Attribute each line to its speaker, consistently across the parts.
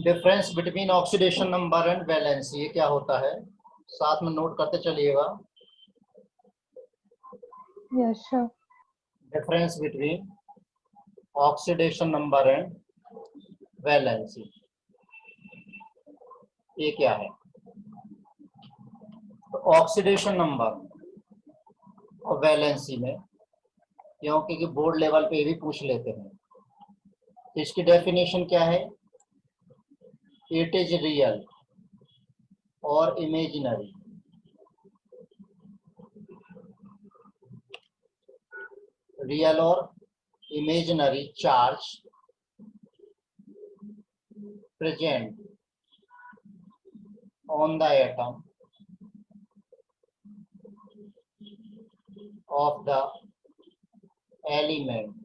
Speaker 1: Difference between oxidation number and valency, ये क्या होता है? साथ में नोट करते चलिएगा।
Speaker 2: Yes sir.
Speaker 1: Difference between oxidation number and valency, ये क्या है? तो ऑक्सीडेशन नंबर और वैलेंसी में, क्योंकि बोर्ड लेवल पे भी पूछ लेते हैं, इसकी डेफिनेशन क्या है? इट इज रियल और इमेजिनरी रियल और imaginary charge present on the atom of the element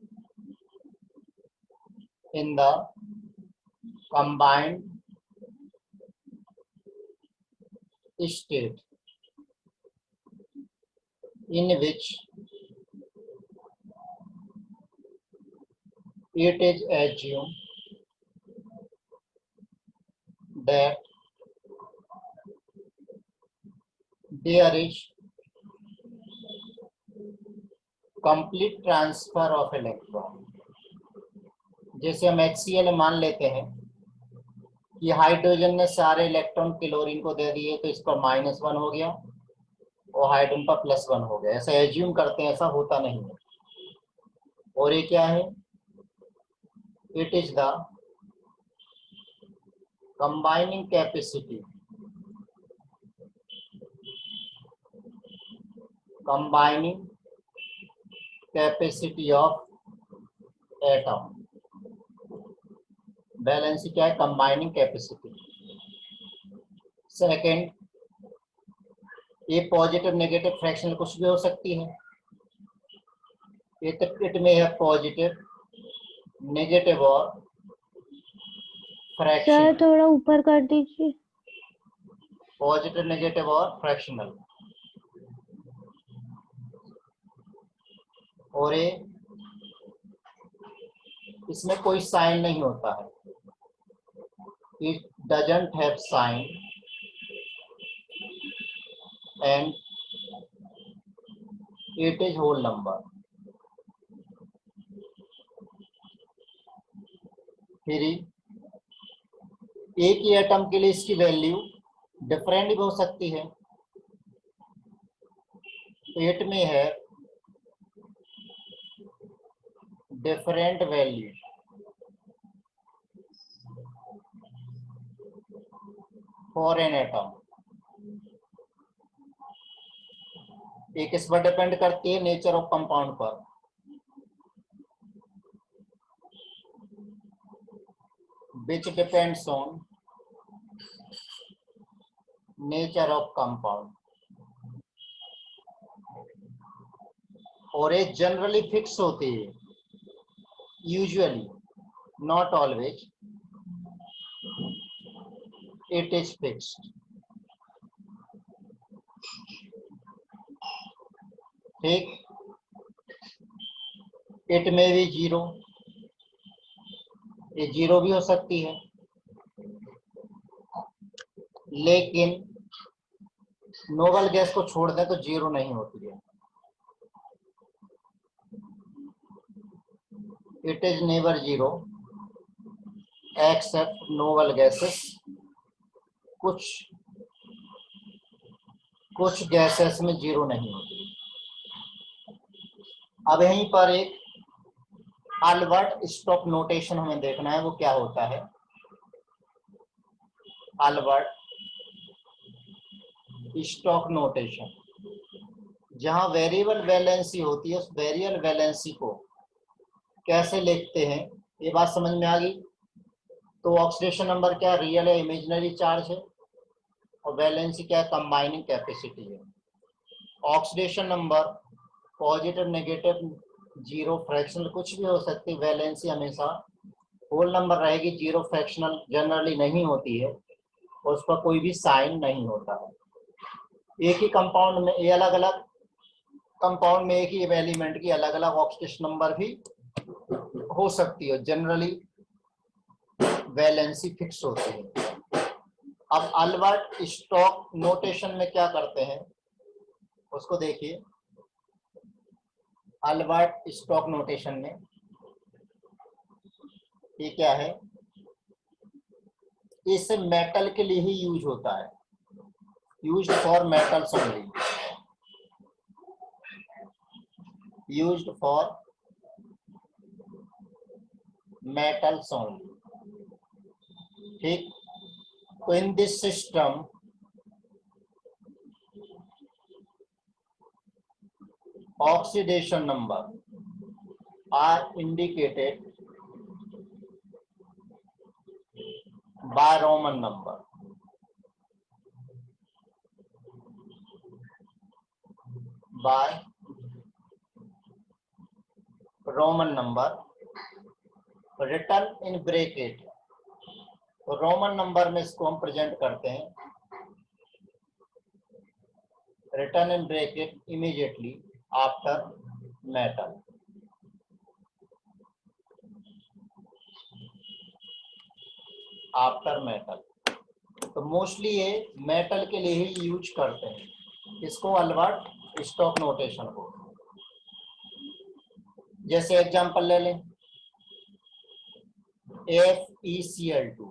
Speaker 1: in the combined state in which it is assumed that there is complete transfer of electron। जैसे हम HCl मान लेते हैं कि hydrogen ने सारे इलेक्ट्रॉन क्लोरीन को दे दिए, तो इस पर -1 हो गया और हाइड्रोजन पर +1 हो गया। ऐसा एज्यूम करते हैं, ऐसा होता नहीं है। और ये क्या है? It is the combining capacity of atom. Balance क्या है? Combining capacity. सेकंड, ये पॉजिटिव नेगेटिव फ्रैक्शनल कुछ भी हो सकती है। इट में है पॉजिटिव नेगेटिव और फ्रैक्शनल।
Speaker 2: सर थोड़ा ऊपर कर दीजिए।
Speaker 1: पॉजिटिव नेगेटिव और फ्रैक्शनल। और ये इसमें कोई साइन नहीं होता है। It doesn't have sign and it is whole number. फिर एक ही एटम के लिए इसकी वैल्यू डिफरेंट भी हो सकती है। तो इट में है different value for an atom. एक इस पर डिपेंड करती है नेचर ऑफ कंपाउंड पर। which depends on nature of compound। और ये जनरली फिक्स होती है, usually, not always, it is fixed. ठीक, इट में भी जीरो, ये जीरो भी हो सकती है, लेकिन नोबल गैस को छोड़ दें तो जीरो नहीं होती है। It is never zero except noble gases. कुछ गैसेस में जीरो नहीं होती। अब यहीं पर एक अल्बर्ट स्टॉक नोटेशन हमें देखना है, वो क्या होता है? अल्बर्ट स्टॉक नोटेशन, जहां वेरिएबल वैलेंसी होती है, उस वेरिएबल वैलेंसी को कैसे लिखते हैं, ये बात समझ में आ गई। तो ऑक्सीडेशन नंबर क्या, रियल है इमेजिनरी चार्ज है, और वैलेंसी क्या है, कंबाइनिंग कैपेसिटी है। Oxidation number positive negative zero fractional कुछ भी हो सकती है, वैलेंसी हमेशा होल नंबर रहेगी, जीरो फ्रैक्शनल जनरली नहीं होती है, और उस पर कोई भी साइन नहीं होता है। एक ही कंपाउंड में, ये अलग अलग कंपाउंड में एक ही एलिमेंट की अलग अलग ऑक्सीडेशन नंबर भी हो सकती है। जनरली वैलेंसी फिक्स होती है। अब अल्बर्ट स्टॉक नोटेशन में क्या करते हैं उसको देखिए। अल्बर्ट स्टॉक नोटेशन में ये क्या है, इस मेटल के लिए ही यूज होता है, used for metals only, used for metals only. ठीक, तो in this system oxidation number are indicated by Roman number. By Roman number written in bracket. तो रोमन नंबर में इसको हम प्रेजेंट करते हैं, written in bracket immediately after metal. After metal, तो mostly ये मेटल के लिए ही यूज करते हैं इसको, अल्बर्ट स्टॉक नोटेशन को। जैसे एग्जांपल ले लें FeCl2,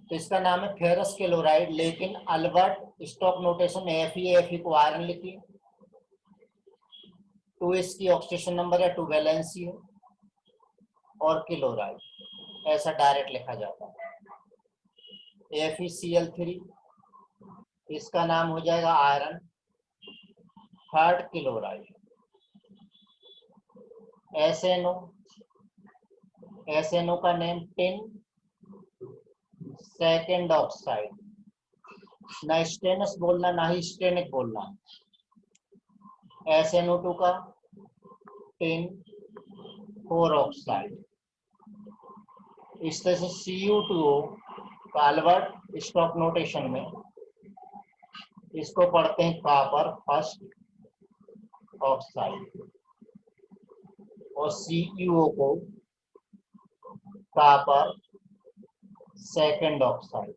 Speaker 1: तो इसका नाम है फेरस क्लोराइड, लेकिन अल्बर्ट स्टॉक नोटेशन में Fe को आयरन लिखिए, 2 इसकी ऑक्सीडेशन नंबर है, 2 वैलेंसी है, और क्लोराइड ऐसा डायरेक्ट लिखा जाता है। FeCl3 इसका नाम हो जाएगा आयरन, 3rd क्लोराइड। SNO का नेम टिन, 2nd ऑक्साइड, ना स्टेनस बोलना ना ही स्टेनिक बोलना। SNO2 का टिन, 4 ऑक्साइड। इस तरह से Cu2O का अल्बर्ट स्टॉक नोटेशन में इसको पढ़ते हैं कॉपर 1st ऑक्साइड, और CuO को कॉपर 2nd ऑक्साइड,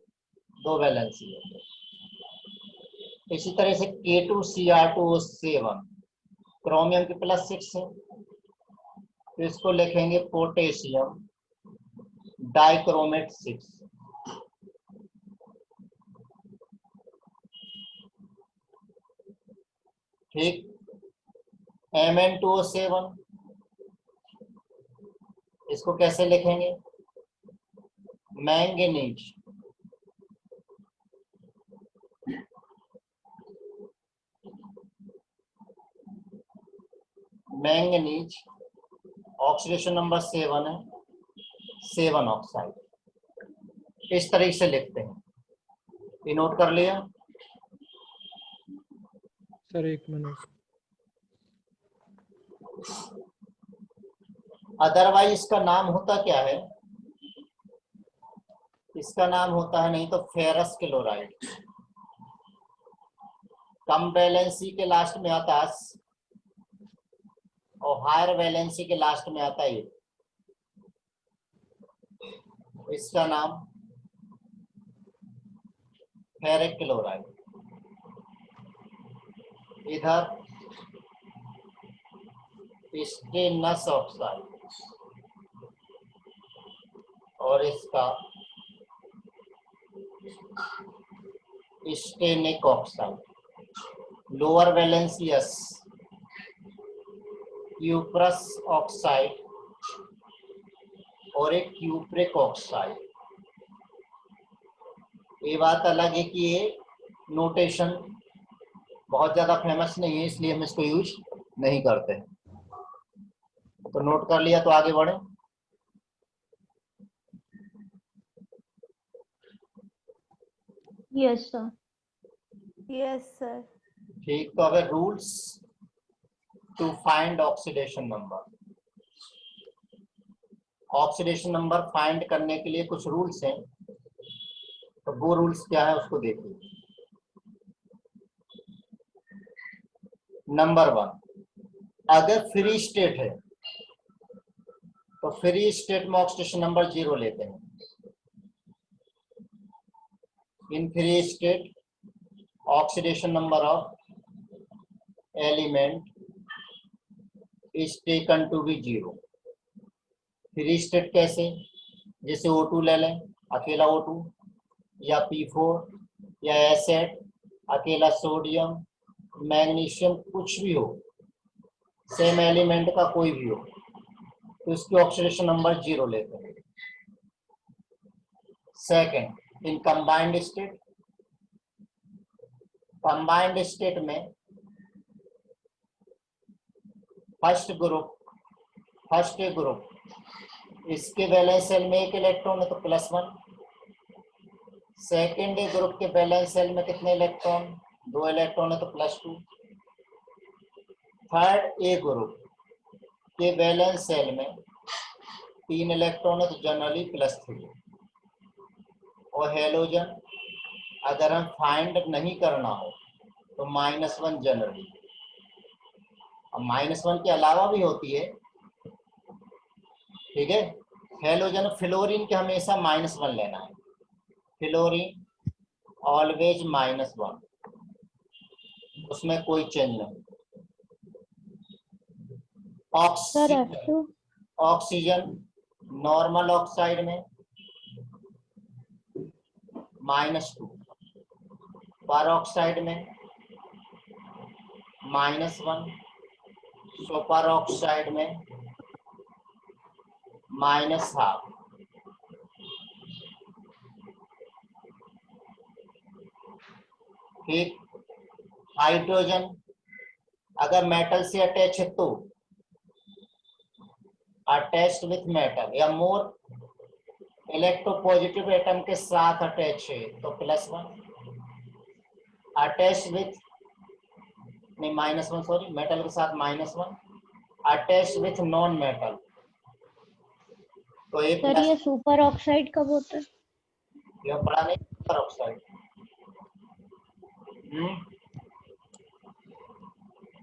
Speaker 1: 2 वैलेंसी है। इसी तरह से K2Cr2O7 क्रोमियम की +6 है, तो इसको लिखेंगे पोटेशियम डाइक्रोमेट 6। ठीक, Mn2O7 इसको कैसे लिखेंगे, मैंगनीज ऑक्सीडेशन नंबर 7 है, 7 ऑक्साइड। इस तरीके से लिखते हैं, ये नोट कर लिया
Speaker 3: सर? 1 मिनट।
Speaker 1: अदरवाइज इसका नाम होता क्या है, इसका नाम होता है नहीं तो फेरस क्लोराइड। कम वैलेंसी के लास्ट में आता है और हायर वैलेंसी के लास्ट में आता है, इसका नाम फेरिक क्लोराइड। इधर स्टेनस ऑक्साइड और इसका Stenik oxide. Lower वैलेंसियस cuprous oxide और एक क्यूप्रिक ऑक्साइड। ये बात अलग है कि ये नोटेशन बहुत ज्यादा फेमस नहीं है, इसलिए हम इसको यूज नहीं करते। तो नोट कर लिया, तो आगे बढ़े।
Speaker 2: Yes sir.
Speaker 4: Yes sir.
Speaker 1: ठीक, तो अब rules to find oxidation number. Oxidation number find करने के लिए कुछ रूल्स हैं, तो वो रूल्स क्या है उसको देखिए। नंबर 1, अगर फ्री स्टेट है तो फ्री स्टेट में ऑक्सीडेशन नंबर 0 लेते हैं। In free state oxidation number of element is taken to be 0। Free state कैसे? जैसे O2 ले लें, अकेला O2, या P4 या एसिड, अकेला सोडियम, मैग्नीशियम, कुछ भी हो, सेम एलिमेंट का कोई भी हो, तो इसकी ऑक्सीडेशन नंबर 0 लेते हैं। Second, in combined state, combined state में फर्स्ट ग्रुप इसके वैलेंस सेल में 1 इलेक्ट्रॉन है तो +1। सेकेंड ग्रुप के वैलेंस सेल में कितने इलेक्ट्रॉन? 2 इलेक्ट्रॉन है तो +2। थर्ड ए ग्रुप के वैलेंस सेल में 3 इलेक्ट्रॉन है तो जनरली +3। और हेलोजन अगर हम फाइंड नहीं करना हो तो -1 जनरली। अब -1 के अलावा भी होती है, ठीक है। हेलोजन, फ्लोरीन के हमेशा -1 लेना है। फ्लोरीन ऑलवेज -1, उसमें कोई चेंज नहीं।
Speaker 2: Sir F2
Speaker 1: oxygen normal oxide में -2, पर ऑक्साइड में -1, सुपर ऑक्साइड में -12। ठीक। हाइड्रोजन अगर मेटल से अटैच है तो अटैच्ड विथ मेटल, या मोर इलेक्ट्रोपॉजिटिव एटम के साथ अटैच है तो +1। अटैच विथ नहीं -1, सॉरी, मेटल के साथ -1। अटैच विथ नॉन मेटल तो एक
Speaker 2: सर ये सुपर ऑक्साइड कब होता है?
Speaker 1: यह पढ़ा नहीं, सुपर ऑक्साइड।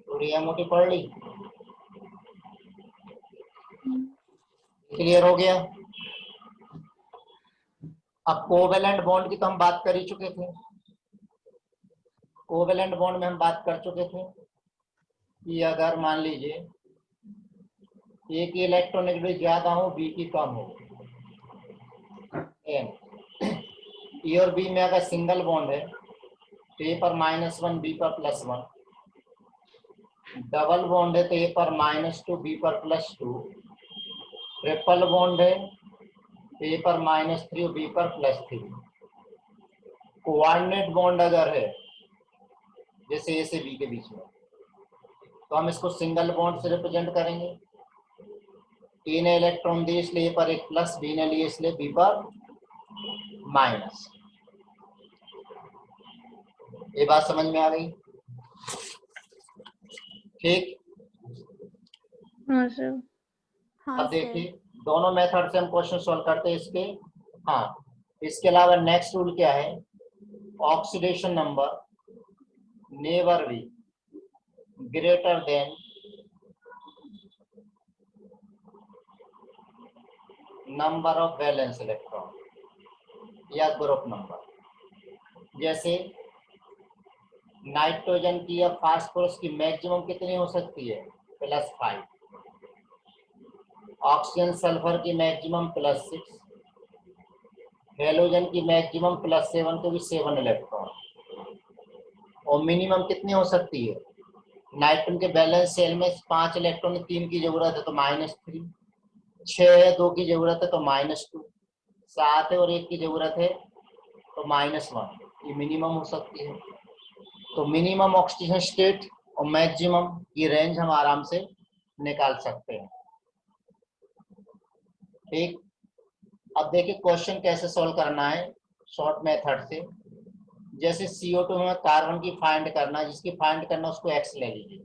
Speaker 1: थोड़ी मोटी पढ़ ली, क्लियर हो गया। अब कोवेलेंट बॉन्ड की तो हम बात कर ही चुके थे। कोवेलेंट बॉन्ड में हम बात कर चुके थे कि अगर मान लीजिए ए की इलेक्ट्रॉनिक ज्यादा हो, बी की कम हो, ए और बी में अगर सिंगल बॉन्ड है तो ए पर -1 बी पर +1, डबल बॉन्ड है तो ए पर -2 बी पर +2, ट्रिपल बॉन्ड है तो ए पर -3 और बी पर +3। कोऑर्डिनेट बॉन्ड अगर है जैसे ए से बी के बीच में तो हम इसको सिंगल बॉन्ड से रिप्रेजेंट करेंगे। ए ने इलेक्ट्रॉन दिए इसलिए ए पर एक प्लस, बी ने लिए इसलिए बी पर माइनस। ये बात समझ में आ गई? ठीक।
Speaker 2: हाँ सर।
Speaker 4: हाँ
Speaker 1: अब
Speaker 4: सर।
Speaker 1: देखिए दोनों मेथड से हम क्वेश्चन सॉल्व करते हैं इसके। हाँ, इसके अलावा नेक्स्ट रूल क्या है? Oxidation number never be greater than number of valence electron या ग्रुप नंबर। जैसे नाइट्रोजन की या फास्फोरस की मैक्सिमम कितनी हो सकती है? +5। ऑक्सीजन सल्फर की मैक्सिमम +6। हेलोजन की मैक्सिमम +7 तो भी 7 इलेक्ट्रॉन। और मिनिमम कितनी हो सकती है? नाइट्रोजन के बैलेंस सेल में 5 इलेक्ट्रॉन, 3 की जरूरत है तो -3, 6 है 2 की जरूरत है तो -2, 7 है और 1 की जरूरत है तो -1। ये मिनिमम हो सकती है। तो मिनिमम ऑक्सीजन स्टेट और मैक्सिमम की रेंज हम आराम से निकाल सकते हैं। ठीक। अब देखिए क्वेश्चन कैसे सॉल्व करना है शॉर्ट मेथड से। जैसे CO2 में कार्बन की फाइंड करना, जिसकी फाइंड करना उसको X ले लीजिए।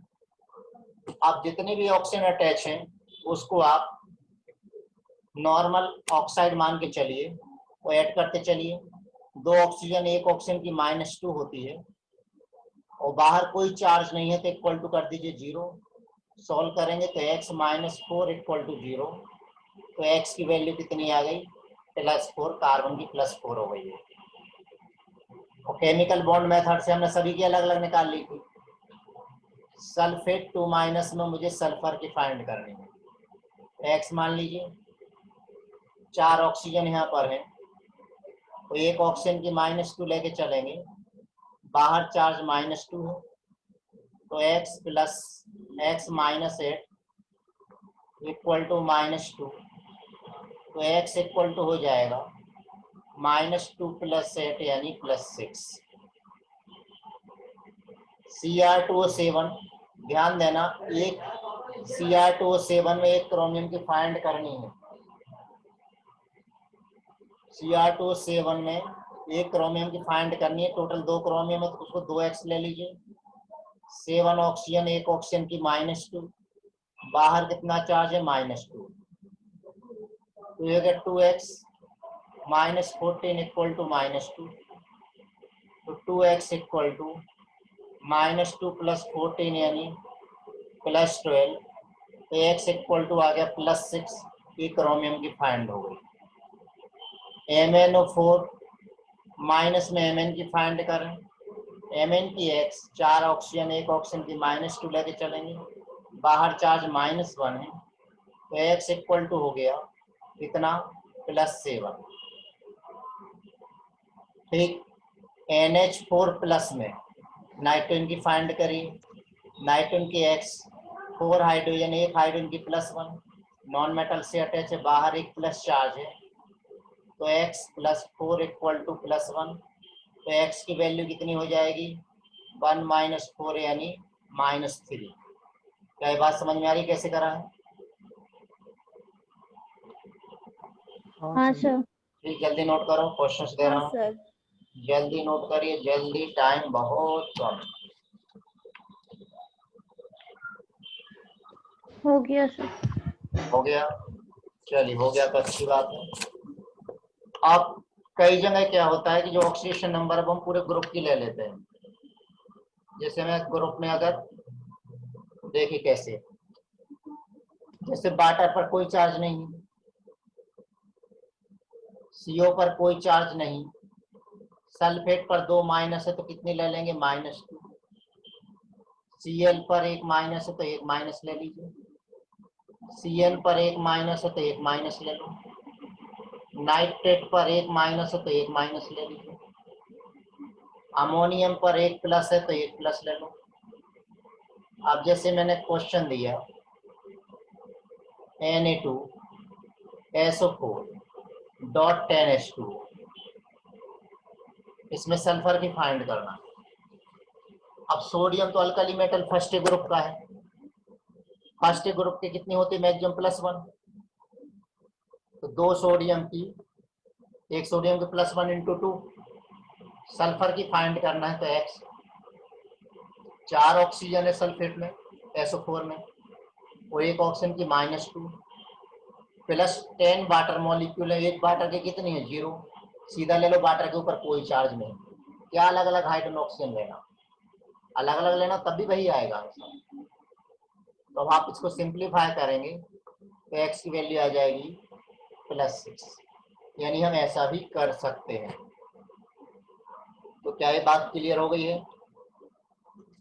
Speaker 1: आप जितने भी ऑक्सीजन अटैच हैं उसको आप नॉर्मल ऑक्साइड मान के चलिए और ऐड करते चलिए। 2 ऑक्सीजन, 1 ऑक्सीजन की -2 होती है और बाहर कोई चार्ज नहीं है तो इक्वल टू कर दीजिए 0। सॉल्व करेंगे तो x - 4 = 0, तो एक्स की वैल्यू कितनी आ गई, +4, कार्बन की +4 हो गई है। और केमिकल बॉन्ड मेथड से हमने सभी की अलग अलग निकाल ली थी। सल्फेट 2- में मुझे सल्फर की फाइंड करनी है। एक्स मान लीजिए, 4 ऑक्सीजन यहाँ पर है, तो एक ऑक्सीजन की -2 लेके चलेंगे, बाहर चार्ज -2 है, तो x + x - 8 = -2, तो x = हो जाएगा -2 + 8 यानी +6। Cr2O7, ध्यान देना, एक Cr2O7 में एक क्रोमियम की फाइंड करनी है। Cr2O7 में एक क्रोमियम की फाइंड करनी है। टोटल 2 क्रोमियम है, तो उसको 2x ले लीजिए। 7 ऑक्सीजन, एक ऑक्सीजन की -2, बाहर कितना चार्ज है, -2, तो ये 2x - 14 = -2, तो 2x = -2 + 14 यानी +12, तो x = आ गया +6। ये क्रोमियम की फाइंड हो गई। MnO4 माइनस में Mn की फाइंड करें। Mn की x, 4 ऑक्सीजन, एक ऑक्सीजन की -2 लेके चलेंगे, बाहर चार्ज -1 है, तो x = हो गया कितना, +7। ठीक, NH4+ में नाइट्रोजन की फाइंड करिए। नाइट्रोजन की x, 4 हाइड्रोजन, एक हाइड्रोजन की +1, नॉन मेटल से अटैच है, बाहर एक प्लस चार्ज है, तो x + 4 = +1, तो x की वैल्यू कितनी हो जाएगी, 1 - 4 यानी -3। क्या ये बात समझ में आ रही कैसे करा है?
Speaker 2: हाँ सर।
Speaker 1: ठीक, जल्दी नोट करो, क्वेश्चंस दे रहा
Speaker 4: हाँ
Speaker 1: हूँ,
Speaker 4: सर।
Speaker 1: जल्दी नोट करिए, जल्दी, टाइम बहुत कम।
Speaker 2: हो गया सर।
Speaker 1: हो गया, चलिए हो गया तो अच्छी बात है। अब कई जगह क्या होता है कि जो ऑक्सीडेशन नंबर अब हम पूरे ग्रुप की ले लेते हैं। जैसे मैं ग्रुप में अगर देखिए कैसे, जैसे वाटर पर कोई चार्ज नहीं, CO पर कोई चार्ज नहीं, सल्फेट पर 2 माइनस है, तो कितनी ले लेंगे, -2। Cl पर एक माइनस है, तो एक माइनस ले लीजिए। Cl पर एक माइनस है, तो एक माइनस ले लो। नाइट्रेट पर एक माइनस है, तो एक माइनस ले लीजिए। अमोनियम पर एक प्लस है, तो एक प्लस ले लो। अब जैसे मैंने क्वेश्चन दिया, Na2SO4.10H2, इसमें सल्फर की फाइंड करना। अब सोडियम तो अल्कली मेटल फर्स्ट ग्रुप का है, फर्स्ट ग्रुप की कितनी होती है, मैक्सिमम +1, तो 2 सोडियम की, एक सोडियम की +1 × 2, सल्फर की फाइंड करना है, तो x, 4 ऑक्सीजन है सल्फेट में, SO4 में, और एक ऑक्सीजन की -2, +10 वाटर मॉलिक्यूल है, एक वाटर की कितनी है, 0, सीधा ले लो, वाटर के ऊपर कोई चार्ज नहीं। क्या अलग अलग हाइड्रोजन ऑक्सीजन लेना, अलग अलग लेना, तब भी वही आएगा आंसर। तो अब आप इसको सिंप्लीफाई करेंगे, तो x की वैल्यू आ जाएगी +6, यानी हम ऐसा भी कर सकते हैं। तो क्या ये बात क्लियर हो गई है?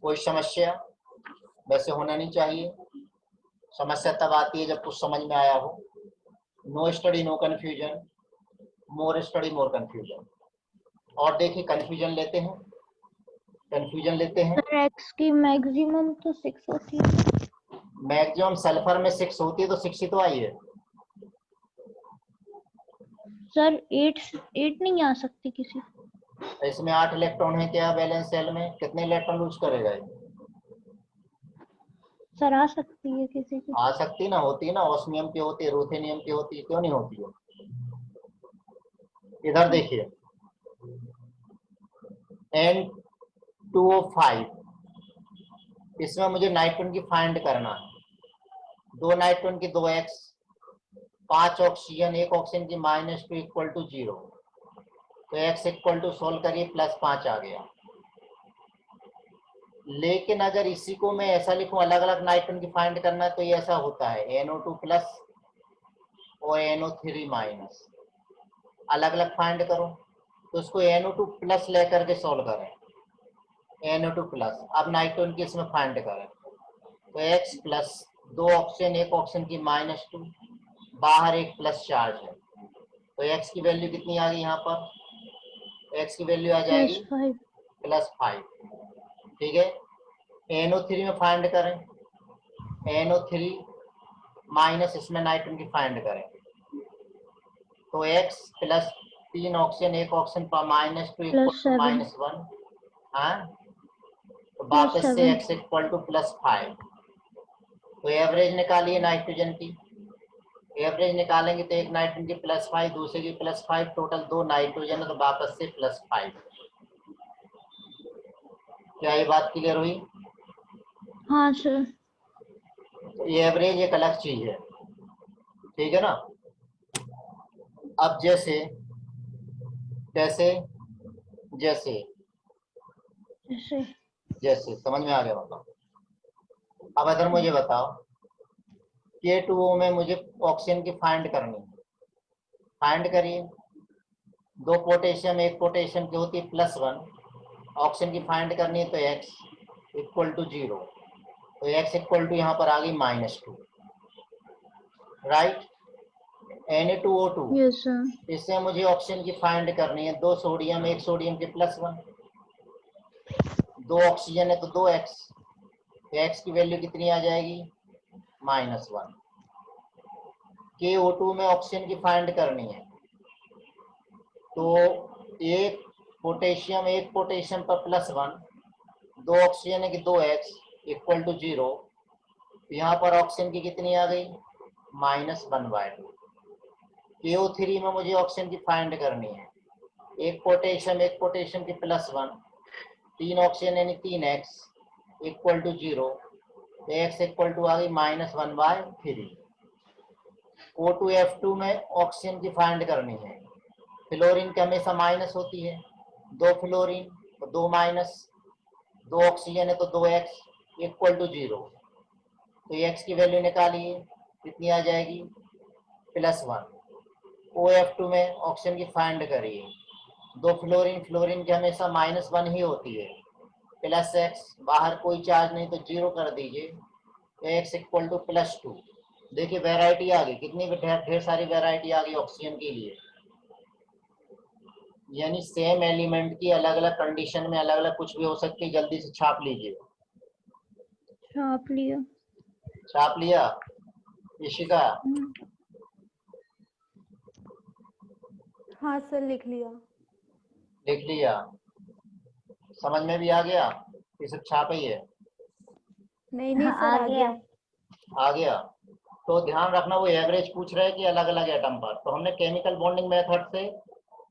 Speaker 1: कोई समस्या? वैसे होना नहीं चाहिए, समस्या तब आती है जब कुछ समझ में आया हो। No study no confusion, more study more confusion. और देखिए कंफ्यूजन लेते हैं, कंफ्यूजन लेते हैं।
Speaker 2: सर एक्स की मैक्सिमम तो 6 होती है।
Speaker 1: मैक्सिमम सल्फर में 6 होती है, तो 6 ही तो आई है।
Speaker 2: सर 8 नहीं आ सकती किसी।
Speaker 1: इसमें 8 इलेक्ट्रॉन है, क्या बैलेंस सेल में कितने इलेक्ट्रॉन लूज करेगा ये?
Speaker 2: सर आ सकती है किसी की।
Speaker 1: आ सकती ना, होती है ना, ऑस्मियम की होती है, रूथेनियम की होती है, क्यों नहीं होती है? इधर देखिए, N2O5, इसमें मुझे नाइट्रोजन की फाइंड करना है। 2 नाइट्रोजन की 2x, 5 ऑक्सीजन, एक ऑक्सीजन की -2 = 0, तो x = सोल्व करिए, +5 आ गया। लेकिन अगर इसी को मैं ऐसा लिखूं, अलग अलग नाइट्रोजन की फाइंड करना है, तो ये ऐसा होता है, NO2+ और NO3 माइनस, अलग अलग फाइंड करो। तो उसको NO2 प्लस लेकर के सॉल्व करें, NO2 प्लस। अब नाइट्रोजन की इसमें फाइंड करें, तो X प्लस, दो ऑप्शन, एक ऑप्शन की -2, बाहर एक प्लस चार्ज है, तो X की वैल्यू कितनी आ गई यहाँ पर? X की वैल्यू आ जाएगी
Speaker 2: +5।
Speaker 1: +5। ठीक है, NO3 में फाइंड करें, NO3 माइनस, इसमें नाइट्रोजन की फाइंड करें, तो X प्लस, तीन ऑक्सीजन एक ऑक्सीजन पर -2 इक्वल टू
Speaker 2: +7।
Speaker 1: -1। हाँ, तो वापस से
Speaker 2: +7।
Speaker 1: X equal to +5। तो एवरेज निकालिए नाइट्रोजन की, एवरेज निकालेंगे तो एक नाइट्रोजन की +5, दूसरे की +5, टोटल 2 नाइट्रोजन है, तो वापस से +5। क्या ये बात क्लियर हुई?
Speaker 2: हाँ सर।
Speaker 1: तो ये एवरेज एक अलग चीज है, ठीक है ना। अब जैसे जैसे जैसे
Speaker 2: जैसे
Speaker 1: जैसे समझ में आ गया मतलब? अब अगर मुझे बताओ K2O में मुझे ऑक्सीजन की फाइंड करनी है, फाइंड करिए। दो पोटेशियम, एक पोटेशियम की होती है +1, ऑक्सीजन की फाइंड करनी है, तो X इक्वल टू 0, तो X इक्वल टू यहाँ पर आ गई -2, राइट। Na2O2,
Speaker 2: yes sir.
Speaker 1: इससे मुझे ऑक्सीजन की फाइंड करनी है, दो सोडियम, एक सोडियम की +1, दो ऑक्सीजन है तो 2X, तो X की वैल्यू कितनी आ जाएगी? -1। KO2 में ऑक्सीजन की फाइंड करनी है, तो एक पोटेशियम पर +1, दो ऑक्सीजन है कि 2X इक्वल टू 0, यहाँ पर ऑक्सीजन की कितनी आ गई? -1/2। KO3 में मुझे ऑक्सीजन की फाइंड करनी है, एक पोटेशियम की +1, तीन ऑक्सीजन यानी 3X equal to 0, X equal to आ गई -1/3। O2F2 में ऑक्सीजन की फाइंड करनी है, फ्लोरीन की हमेशा माइनस होती है, दो फ्लोरीन तो 2 माइनस, दो ऑक्सीजन है तो 2X इक्वल टू 0, तो X की वैल्यू निकालिए, कितनी आ जाएगी? +1। OF2 में ऑक्सीजन की फाइंड करिए, दो फ्लोरीन की हमेशा -1 ही होती है, +X, बाहर कोई चार्ज नहीं तो 0 कर दीजिए, तो X इक्वल टू +2। देखिए वैरायटी आ गई, कितनी ढेर सारी वैरायटी आ गई ऑक्सीजन के लिए, यानी सेम एलिमेंट की अलग अलग कंडीशन में अलग अलग कुछ भी हो सकती है। जल्दी से छाप लीजिए।
Speaker 2: छाप लिया।
Speaker 1: छाप लिया इशिका?
Speaker 4: हाँ सर, लिख लिया।
Speaker 1: लिख लिया? समझ में भी आ गया? ये सब छापा ही है?
Speaker 4: नहीं नहीं
Speaker 2: हाँ,
Speaker 4: सर,
Speaker 2: आ
Speaker 4: आ
Speaker 2: गया।
Speaker 4: गया।
Speaker 1: आ गया। तो ध्यान रखना, वो एवरेज पूछ रहे हैं कि अलग अलग एटम पर। तो हमने केमिकल बॉन्डिंग मेथड से,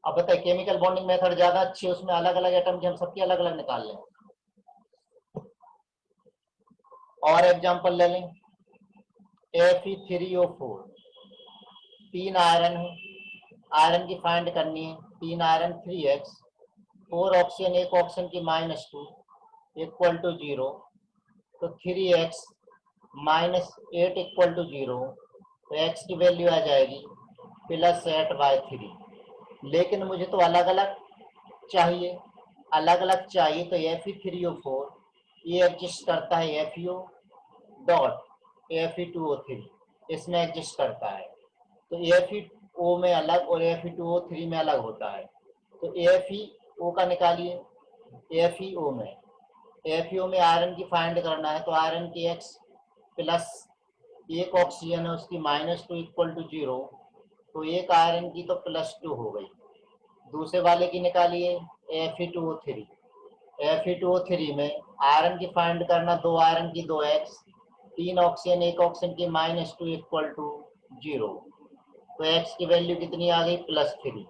Speaker 1: अब बताइए केमिकल बॉन्डिंग मेथड ज्यादा अच्छी है, उसमें अलग अलग एटम की हम सबकी अलग अलग निकाल लें। और एग्जांपल ले लें, Fe3O4, तीन आयरन है, आयरन की फाइंड करनी है, तीन आयरन 3X, 4 ऑक्सीजन, एक ऑक्सीजन की -2 इक्वल टू 0, तो 3X -8 इक्वल टू 0, तो X की वैल्यू आ जाएगी +8/3। लेकिन मुझे तो अलग अलग चाहिए, अलग अलग चाहिए, तो Fe3O4 ये एग्जिस्ट करता है FeO डॉट Fe2O3, इसमें एग्जिस्ट करता है, तो FeO में अलग और Fe2O3 में अलग होता है। तो FeO का निकालिए, FeO में आयरन की फाइंड करना है, तो आयरन की X प्लस, एक ऑक्सीजन है उसकी -2 इक्वल टू 0, तो एक आयरन की तो +2 हो गई। दूसरे वाले की निकालिए Fe2O3, Fe2O3 में आयरन की फाइंड करना, दो आयरन की 2X, तीन ऑक्सीजन, एक ऑक्सीजन की -2 इक्वल टू 0, तो X की वैल्यू कितनी आ गई? +3।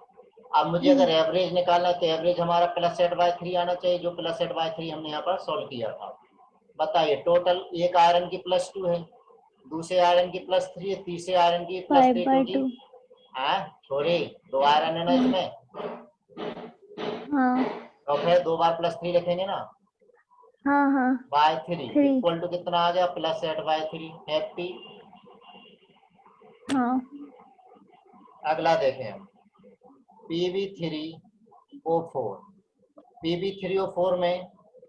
Speaker 1: अब मुझे अगर एवरेज निकालना है, तो एवरेज हमारा +8/3 आना चाहिए, जो +8/3 हमने यहाँ पर सॉल्व किया था। बताइए, टोटल एक आयरन की +2 है, दूसरे आयरन की +3 है, तीसरे आयरन की +8 होगी।
Speaker 2: 5/2।
Speaker 1: हाँ सॉरी, दो आयरन है ना इसमें,
Speaker 2: हाँ
Speaker 1: तो फिर दो बार +3 लिखेंगे ना,
Speaker 2: हाँ हाँ।
Speaker 1: /3
Speaker 2: 3।
Speaker 1: इक्वल टू कितना आ गया? +8/3। हैप्पी?
Speaker 2: हाँ
Speaker 1: अगला देखें हम PV3O4। PV3O4 में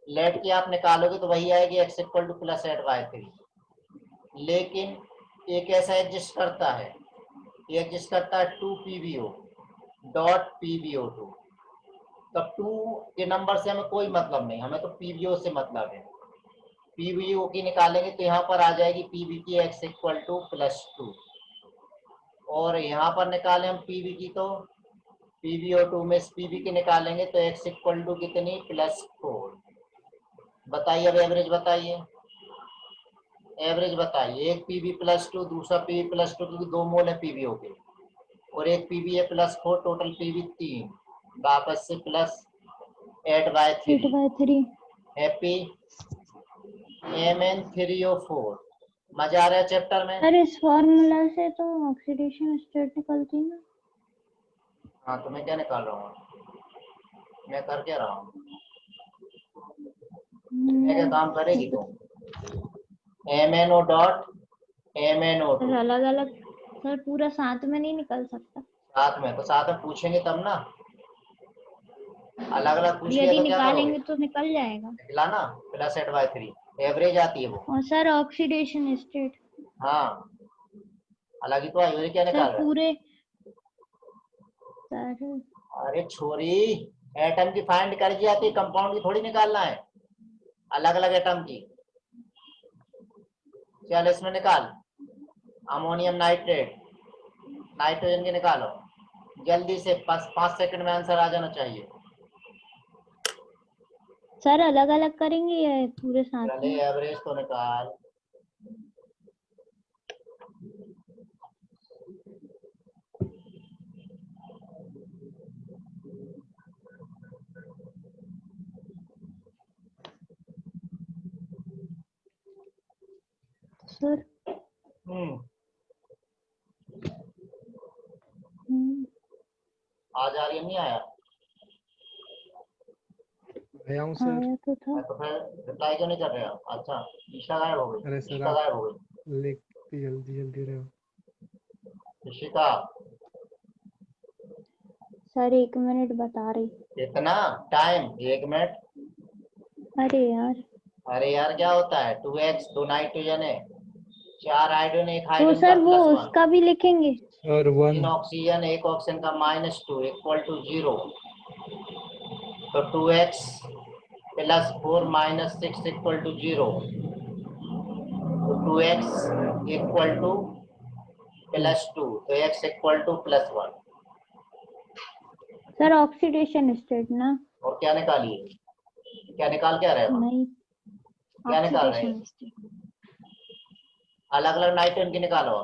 Speaker 1: लेट की आप निकालोगे तो वही आएगी x equal to plus eight Y 3, लेकिन ये कैसा एग्जिस्ट करता है, ये एग्जिस्ट करता है 2PVO डॉट PVO2। तब 2 के नंबर से हमें कोई मतलब नहीं, हमें तो PVO से मतलब है। PVO की निकालेंगे तो यहाँ पर आ जाएगी PV की x इक्वल टू प्लस 2, और यहाँ पर निकालें हम PV की तो PVO2 में PV की निकालेंगे तो x इक्वल टू कितनी प्लस 4। बताइए अब एवरेज बताइए, एवरेज बताइए। एक PV प्लस 2, दूसरा PV प्लस 2, क्योंकि 2 मोल है PVO के, और एक PV है प्लस 4, टोटल PV 3, वापस से प्लस 8/3। Happy Mn3O4। मजा आ रहा है चैप्टर में?
Speaker 2: सर इस फॉर्मूला से तो ऑक्सीडेशन स्टेट निकलती है ना?
Speaker 1: हाँ, तो मैं क्या निकाल रहा हूँ, मैं कर क्या रहा हूँ, मैं क्या काम करेगी तो MnO डॉट MnO2
Speaker 2: सर अलग अलग, सर पूरा साथ में नहीं निकल सकता।
Speaker 1: साथ में, तो साथ में पूछेंगे तब ना, अलग अलग पूछ लिया
Speaker 2: यदि
Speaker 1: तो क्या करोगे,
Speaker 2: निकालेंगे तो निकल जाएगा।
Speaker 1: निकला ना, प्लस 8/3 एवरेज आती है वो।
Speaker 2: और सर ऑक्सीडेशन स्टेट
Speaker 1: हाँ, अलग ही तो आई, मुझे क्या
Speaker 2: सर
Speaker 1: निकाल रहा है?
Speaker 2: पूरे, सर
Speaker 1: अरे छोरी, एटम की फाइंड कर दी जाती है, कंपाउंड की थोड़ी निकालना है, अलग अलग एटम की। चल इसमें निकाल, अमोनियम नाइट्रेट, नाइट्रोजन की निकालो जल्दी से, 5 सेकंड में आंसर आ जाना चाहिए।
Speaker 2: सर अलग अलग करेंगे या पूरे साथ
Speaker 1: चले
Speaker 2: में?
Speaker 1: एवरेज तो निकाल।
Speaker 2: सर
Speaker 1: आ जा रही है, नहीं आया?
Speaker 3: आया हूँ सर।
Speaker 2: आया तो था।
Speaker 1: तो फिर रिप्लाई क्यों नहीं कर रहे हो? अच्छा, ईशा गायब हो गई,
Speaker 3: अरे सर
Speaker 1: ईशा
Speaker 3: आप
Speaker 1: गायब हो गई,
Speaker 3: लिखते जल्दी जल्दी रहे हो।
Speaker 1: ईशिका
Speaker 2: सर 1 मिनट बता रही।
Speaker 1: कितना टाइम? 1 मिनट?
Speaker 2: अरे यार,
Speaker 1: अरे यार क्या होता है, 2x, 2 नाइट्रोजन है, 4 हाइड्रोजन, 1
Speaker 2: तो
Speaker 1: हाइड्रोजन का
Speaker 2: सर वो
Speaker 1: +1,
Speaker 2: उसका भी लिखेंगे।
Speaker 3: और 1
Speaker 1: 3 ऑक्सीजन, 1 ऑक्सीजन का -2 इक्वल टू 0। तो 2x plus 4 minus 6 equal to 0। तो 2x इक्वल टू प्लस 2, तो x equal to +1।
Speaker 2: Sir oxidation state ना?
Speaker 1: और क्या निकालिए, क्या निकाल क्या रहे हो?
Speaker 2: नहीं,
Speaker 1: क्या निकाल रहे हैं?
Speaker 2: Oxidation state.
Speaker 1: अलग अलग नाइट्रोजन की निकालो।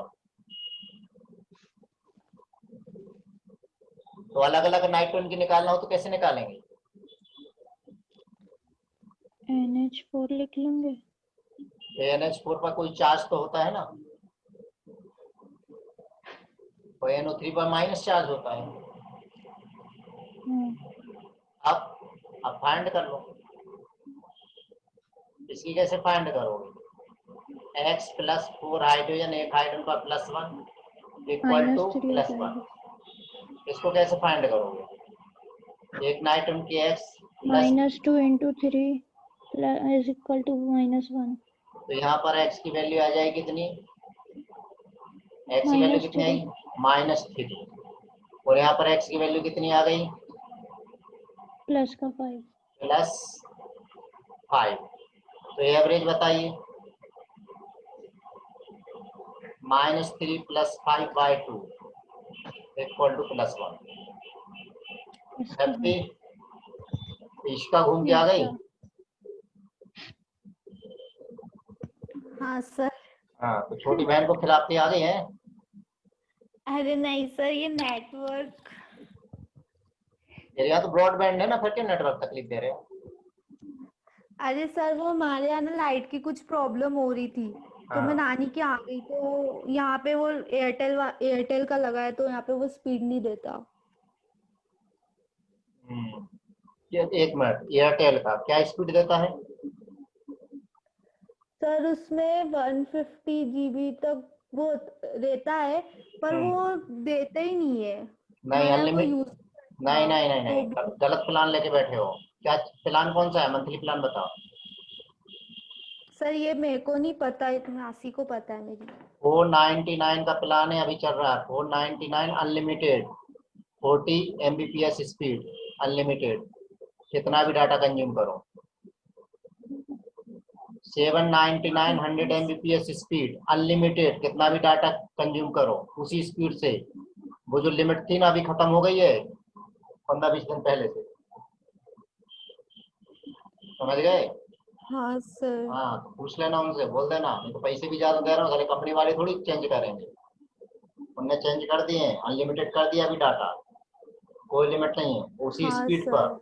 Speaker 1: तो अलग अलग नाइट्रोजन की निकालना हो तो कैसे निकालेंगे?
Speaker 2: NH4 लिख लेंगे।
Speaker 1: NH4 पर कोई चार्ज तो होता है ना, तो NO3 पर माइनस चार्ज होता है। अब फाइंड कर लो, इसकी कैसे फाइंड करोगे? x प्लस 4 हाइड्रोजन, 1 हाइड्रोजन का +1 इक्वल टू
Speaker 2: -3 हो
Speaker 1: +1।
Speaker 2: जाएगा।
Speaker 1: इसको कैसे फाइंड करोगे? एक नाइट्रोजन की x plus,
Speaker 2: -2 × 3 is equal to -1।
Speaker 1: तो यहाँ पर x की वैल्यू आ जाएगी कितनी, x की वैल्यू कितनी आई? -3। और यहाँ पर x की वैल्यू कितनी आ गई?
Speaker 2: +5।
Speaker 1: +5। तो एवरेज बताइए, -3 + 5/2 इक्वल टू +1। हैप्पी? इसका घूम के आ गई?
Speaker 4: हाँ सर।
Speaker 1: हाँ, तो छोटी बहन को खिलाते आ गई हैं।
Speaker 4: अरे नहीं सर, ये नेटवर्क।
Speaker 1: मेरे यहाँ तो ब्रॉडबैंड है ना, फिर क्यों नेटवर्क तकलीफ दे रहे हो?
Speaker 4: अरे सर, वो हमारे यहाँ ना लाइट की कुछ प्रॉब्लम हो रही थी, तो मैं
Speaker 1: हाँ।
Speaker 4: नानी के आ गई, तो यहाँ पे वो एयरटेल का लगा है, तो यहाँ पे वो स्पीड नहीं देता।
Speaker 1: ये 1 मिनट, एयरटेल का क्या स्पीड देता है?
Speaker 4: सर उसमें 150 GB तक वो देता है, पर वो देते ही नहीं है।
Speaker 1: नहीं
Speaker 4: मैंने वो
Speaker 1: अनलिमिटेड,
Speaker 4: यूज
Speaker 1: नहीं नहीं नहीं
Speaker 4: तो
Speaker 1: नहीं,
Speaker 4: भी
Speaker 1: गलत प्लान लेके बैठे हो। क्या प्लान कौन सा है, मंथली प्लान बताओ।
Speaker 4: सर ये मेरे को नहीं पता, ये तो आसी को पता है मेरी।
Speaker 1: 499 का प्लान है, अभी चल रहा है 499 अनलिमिटेड, 40 Mbps स्पीड अनलिमिटेड, कितना भी डाटा कंज्यूम करो। 799 100 Mbps स्पीड अनलिमिटेड, कितना भी डाटा कंज्यूम करो उसी स्पीड से। वो जो लिमिट थी ना अभी खत्म हो गई है 15-20 दिन पहले से, समझ गए।
Speaker 4: हाँ सर।
Speaker 1: हाँ तो पूछ लेना उनसे, बोल देना, नहीं तो पैसे भी ज्यादा दे रहा हूँ, कंपनी वाले थोड़ी चेंज करेंगे। उनने चेंज कर दिए, अनलिमिटेड कर दिया अभी डाटा, कोई लिमिट नहीं है उसी
Speaker 4: हाँ
Speaker 1: स्पीड पर।
Speaker 4: सर।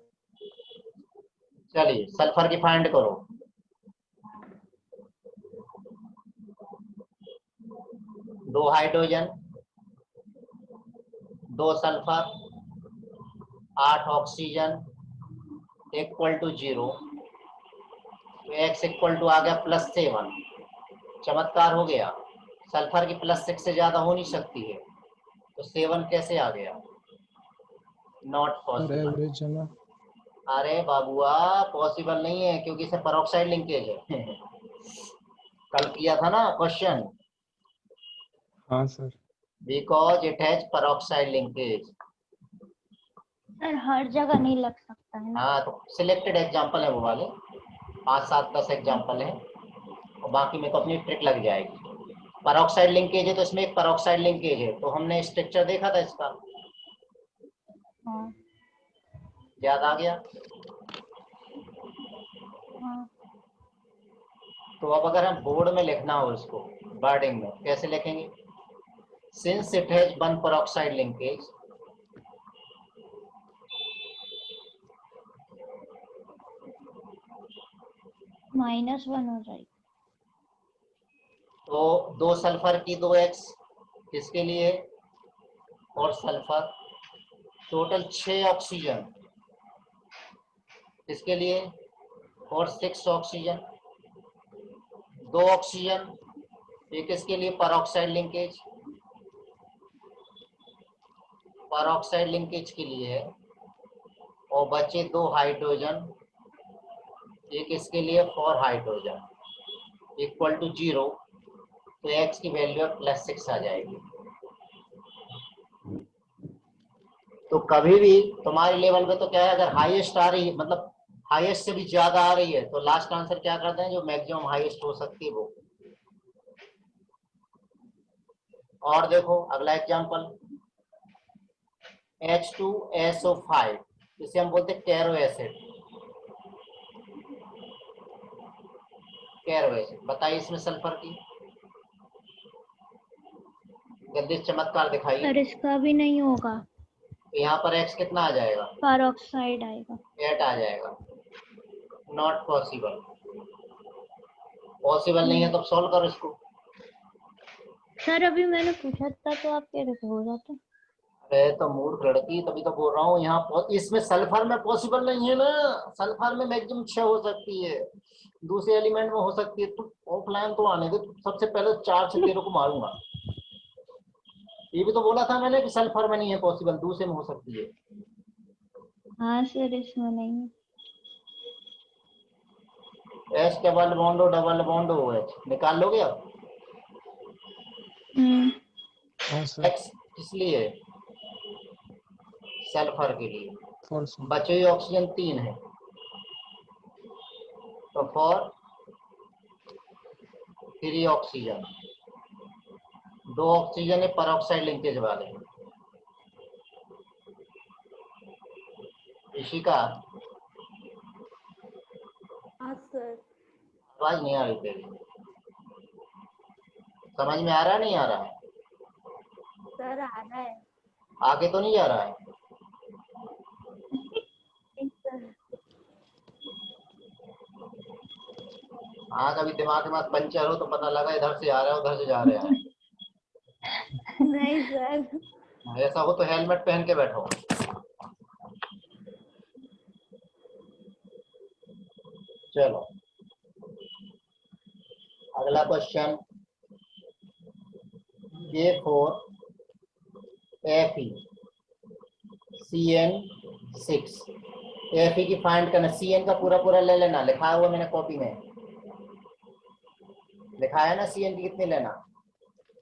Speaker 1: चलिए सल्फर की फाइंड करो। 2 hydrogen, 2 sulphur, 8 oxygen equal to 0, तो x इक्वल टू आ गया +7। चमत्कार हो गया, सल्फर की +6 से ज्यादा हो नहीं सकती है, तो 7 कैसे आ गया, नॉट
Speaker 3: सर
Speaker 1: पॉसिबल।
Speaker 3: एवरेज है ना।
Speaker 1: अरे बाबुआ पॉसिबल नहीं है, क्योंकि इसे पेरोक्साइड लिंकेज है कल किया था ना क्वेश्चन,
Speaker 3: हाँ sir.
Speaker 1: Because it has peroxide linkage.
Speaker 2: Sir हर जगह नहीं लग सकता है ना।
Speaker 1: हाँ तो सिलेक्टेड एग्जाम्पल है वो वाले, 5-7-10 एग्जाम्पल है, और बाकी में तो अपनी ट्रिक लग जाएगी। पेरोक्साइड लिंकेज है तो इसमें एक पेरोक्साइड लिंकेज है, तो हमने स्ट्रक्चर देखा था इसका,
Speaker 2: हाँ
Speaker 1: याद आ गया।
Speaker 2: हाँ।
Speaker 1: तो अब अगर हम बोर्ड में लिखना हो इसको, वर्डिंग में कैसे लिखेंगे, since it has one peroxide linkage,
Speaker 2: -1 हो जाएगी।
Speaker 1: तो 2 सल्फर की 2x किसके लिए, और सल्फर, टोटल 6 ऑक्सीजन किसके लिए, और 6 ऑक्सीजन, 2 ऑक्सीजन, ये किसके लिए, पेरोक्साइड लिंकेज, पेरोक्साइड लिंकेज के लिए है, और बचे 2 हाइड्रोजन, ये किसके लिए, 4 हाइड्रोजन इक्वल टू 0, तो x की वैल्यू +6 आ जाएगी। तो कभी भी तुम्हारे लेवल पे तो क्या है, अगर हाईएस्ट आ रही है, मतलब हाईएस्ट से भी ज्यादा आ रही है, तो लास्ट आंसर क्या करते हैं, जो मैक्सिमम हाईएस्ट हो सकती है वो। और देखो अगला एग्जांपल, H2SO5, इसे हम बोलते हैं कैरो एसिड, कैरो एसिड। बताइए इसमें सल्फर की, जल्दी चमत्कार दिखाइए।
Speaker 2: सर इसका भी नहीं होगा,
Speaker 1: तो यहाँ पर x कितना आ जाएगा,
Speaker 2: पेरोक्साइड आएगा।
Speaker 1: 8 आ जाएगा, नॉट पॉसिबल। पॉसिबल नहीं है तो सॉल्व करो इसको।
Speaker 2: सर अभी मैंने पूछा था तो आप कह रहे थे हो जाता।
Speaker 1: अरे तो मूर्ख लड़की, तभी तो बोल रहा हूँ यहाँ इसमें सल्फर में पॉसिबल नहीं है ना, सल्फर में मैक्सिमम 6 हो सकती है, दूसरे एलिमेंट में हो सकती है। तू ऑफलाइन तो आने दे, तू सबसे पहले 4 से तेरे को मारूंगा। ये भी तो बोला था मैंने कि सल्फर में नहीं है पॉसिबल, दूसरे में हो सकती है।
Speaker 2: हाँ सर इसमें नहीं है।
Speaker 1: H double bond double bond O H निकाल लोगे अब।
Speaker 3: हाँ सर।
Speaker 1: एक्स किस लिए, सल्फर के लिए,
Speaker 3: फॉल्स।
Speaker 1: बचे हुए ऑक्सीजन 3 है, तो फॉर 3 ऑक्सीजन, 2 ऑक्सीजन है पेरोक्साइड लिंकेज वाले। ऋषिका
Speaker 4: हाँ सर।
Speaker 1: आवाज नहीं आ रही तेरी, समझ में आ रहा है नहीं आ रहा है,
Speaker 4: सर आ रहा है।
Speaker 1: आगे तो नहीं जा रहा है।
Speaker 4: नहीं सर।
Speaker 1: हाँ कभी दिमाग के बाद पंचर हो तो पता लगा इधर से आ रहा है उधर से जा रहे हैं।
Speaker 4: नहीं सर।
Speaker 1: ऐसा हो तो हेलमेट पहन के बैठो। चलो अगला question, J4 Fe CN6 Fe की फाइंड करना। Cn का पूरा पूरा ले लेना, लिखा हुआ मैंने कॉपी में लिखाया ना। Cn की कितनी लेना?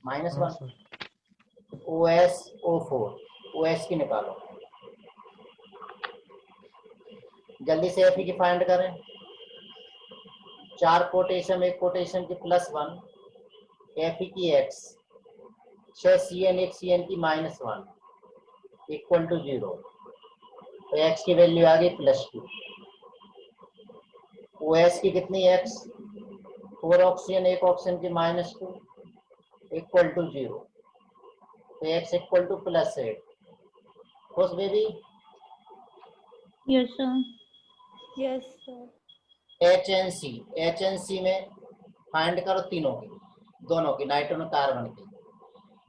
Speaker 3: हाँ
Speaker 1: -1।
Speaker 3: सर।
Speaker 1: OSO4 OS की निकालो, जल्दी से Fe की फाइंड करें। 4 कोटेशन, एक कोटेशन की +1, Fe की x, 6 Cn, एक Cn की -1 इक्वल टू 0। तो x की वैल्यू आ गई +2। OS की कितनी x? 4 ऑक्सीजन, एक ऑक्सीजन की -2 इक्वल टू 0। तो x इक्वल टू +8। खुश baby?
Speaker 2: Yes sir.
Speaker 4: Yes sir.
Speaker 1: HNC में फाइंड करो तीनों की, दोनों की, नाइट्रोजन और कार्बन की।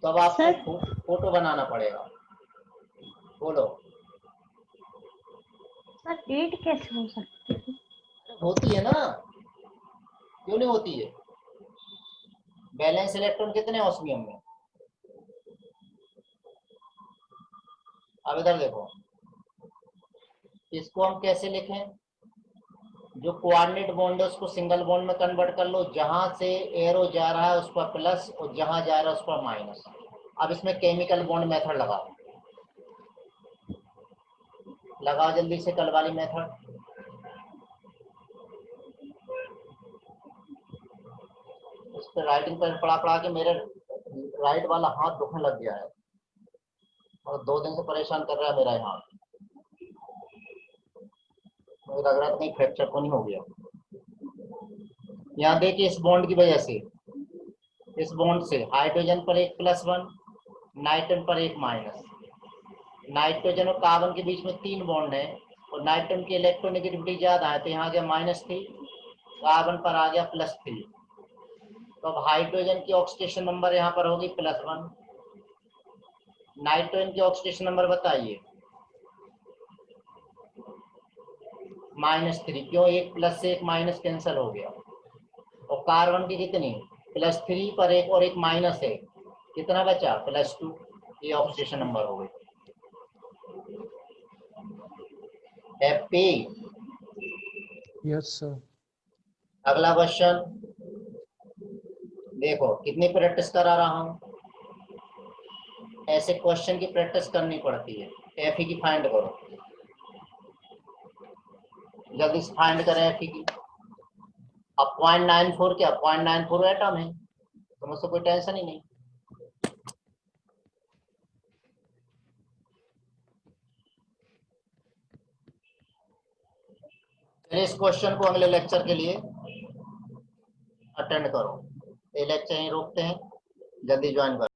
Speaker 1: तो अब आपको
Speaker 2: सर
Speaker 1: फोटो बनाना पड़ेगा। बोलो।
Speaker 2: सर 8 कैसे हो सकती है?
Speaker 1: होती है ना, क्यों नहीं होती है? बैलेंस इलेक्ट्रॉन कितने ऑस्मियम में? अब इधर देखो, इसको हम कैसे लिखें? जो कोऑर्डिनेट बॉन्ड है उसको सिंगल बॉन्ड में कन्वर्ट कर लो। जहां से एरो जा रहा है उस पर प्लस और जहां जा रहा है उस पर माइनस। अब इसमें केमिकल बॉन्ड मेथड लगाओ, लगाओ जल्दी से कल वाली मेथड। इस पर राइटिंग पर पढ़ा पढ़ा के मेरे राइट वाला हाथ दुखने लग गया है और 2 दिन से परेशान कर रहा है मेरा हाथ। मुझे लग रहा है कहीं फ्रैक्चर तो नहीं हो गया। यहाँ देखिए, इस बॉन्ड की वजह से, इस बॉन्ड से हाइड्रोजन पर एक +1, नाइट्रोजन पर एक माइनस। नाइट्रोजन और कार्बन के बीच में 3 बॉन्ड है और नाइट्रोजन की इलेक्ट्रोनेगेटिविटी ज्यादा है, तो यहाँ गया -3, कार्बन पर आ गया +3। तो अब हाइड्रोजन की ऑक्सीडेशन नंबर यहाँ पर होगी +1। नाइट्रोजन की ऑक्सीडेशन नंबर बताइए? -3। क्यों? एक प्लस से एक माइनस कैंसिल हो गया। और कार्बन की कितनी? +3 पर एक और एक माइनस है, कितना बचा? +2। ये ऑक्सीडेशन नंबर हो गई। हैप्पी?
Speaker 3: Yes sir.
Speaker 1: अगला क्वेश्चन देखो, कितनी प्रैक्टिस करा रहा हूं। ऐसे क्वेश्चन की प्रैक्टिस करनी पड़ती है। Fe की फाइंड करो, जल्दी से फाइंड करें Fe की। अब 0.94 क्या? 0.94 एटम है, तो मुझसे कोई टेंशन ही नहीं। फिर इस क्वेश्चन को अगले लेक्चर के लिए अटेंड करो। ये लेक्चर यहीं रोकते हैं, जल्दी ज्वाइन करो।